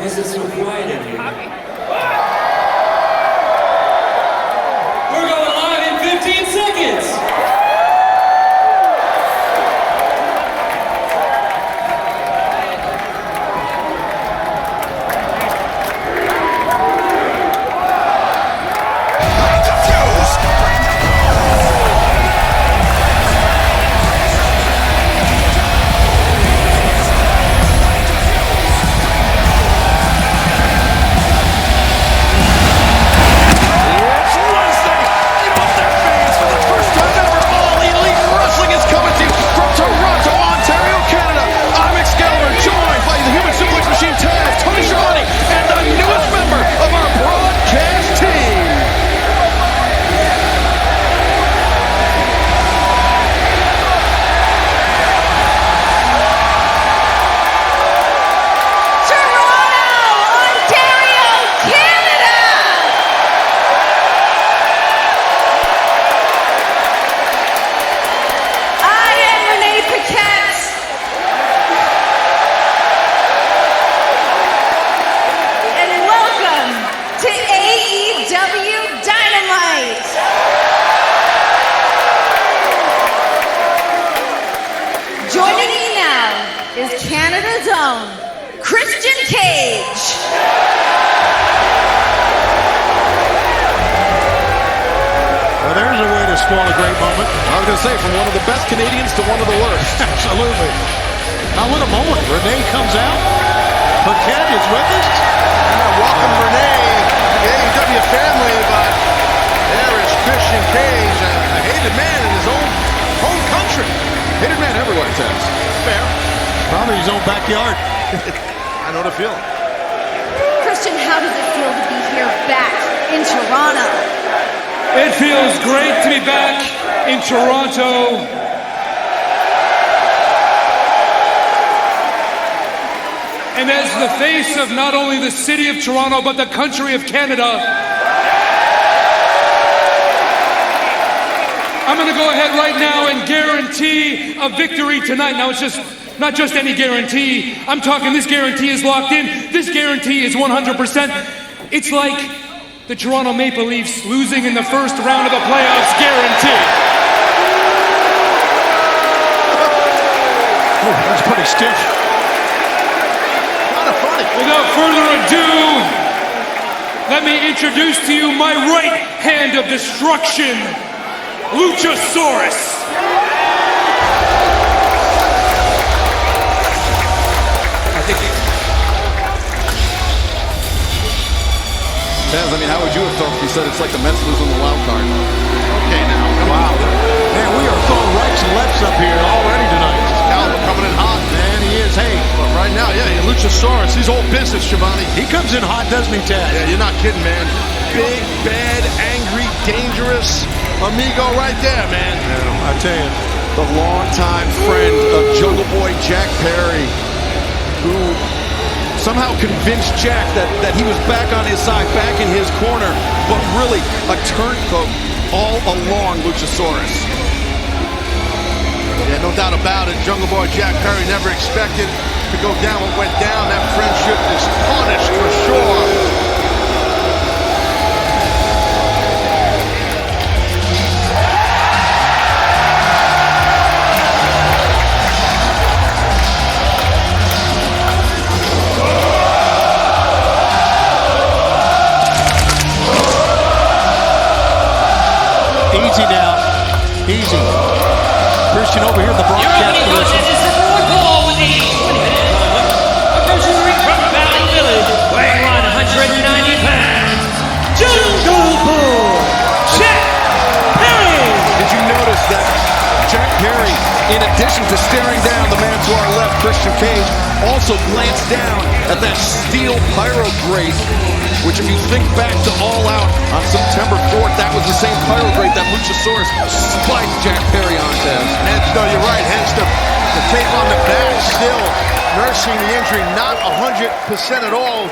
is it so quiet in here? We're going live in 15 seconds! To AEW Dynamite! Joining me now is Canada's own Christian Cage. Well, there's a way to spoil a great moment. I was going to say, from one of the best Canadians to one of the worst. Absolutely. Now, what a moment. Renee comes out. Paquette is with us. Welcome, Renee, to the AEW family, but there is Christian Cage, a hated man in his own home country. Hated man everywhere, it says. Fair. Probably his own backyard. I know the feeling. Christian, how does it feel to be here back in Toronto? It feels great to be back in Toronto. And as the face of not only the city of Toronto, but the country of Canada, I'm going to go ahead right now and guarantee a victory tonight. Now, it's just not just any guarantee. I'm talking this guarantee is locked in. This guarantee is 100%. It's like the Toronto Maple Leafs losing in the first round of the playoffs guarantee. Oh, that's pretty stiff. Without further ado, let me introduce to you my right hand of destruction, Luchasaurus. Taz, I mean, how would you have felt if you said it's like the Mets losing the wild card? Okay, now, Wow. Man, we are throwing rights and lefts up here already tonight. Calvin coming in hot. Man, he is. Hey. But right now, yeah, Luchasaurus, he's old business, Shivani. He comes in hot, doesn't he, Taz? Yeah, you're not kidding, man. Big, bad, angry, dangerous amigo right there, man. Yeah, I tell you. The longtime friend of Jungle Boy Jack Perry, who somehow convinced Jack that he was back on his side, back in his corner, but really a turncoat all along, Luchasaurus. Yeah, no doubt about it. Jungle Boy Jack Perry never expected to go down what went down. That friendship is punished for sure. Easy now. Easy. Christian over here at the broadcast. Your opening contest is for one ball with a 20-man limit. Approaching the ring from Valley Village, weighing 190 pounds, Jungle Boy Jack Perry. Did you notice that Jack Perry, in addition to staring down the man to our left, Christian Cage, also glanced down at that steel pyro grate, which if you think back to All Out on September 4th, that was the same pyro grate that Luchasaurus spiked Jack Perry on, Taz. Hence, no, you're right, hence the tape on the back, still nursing the injury, not 100% at all.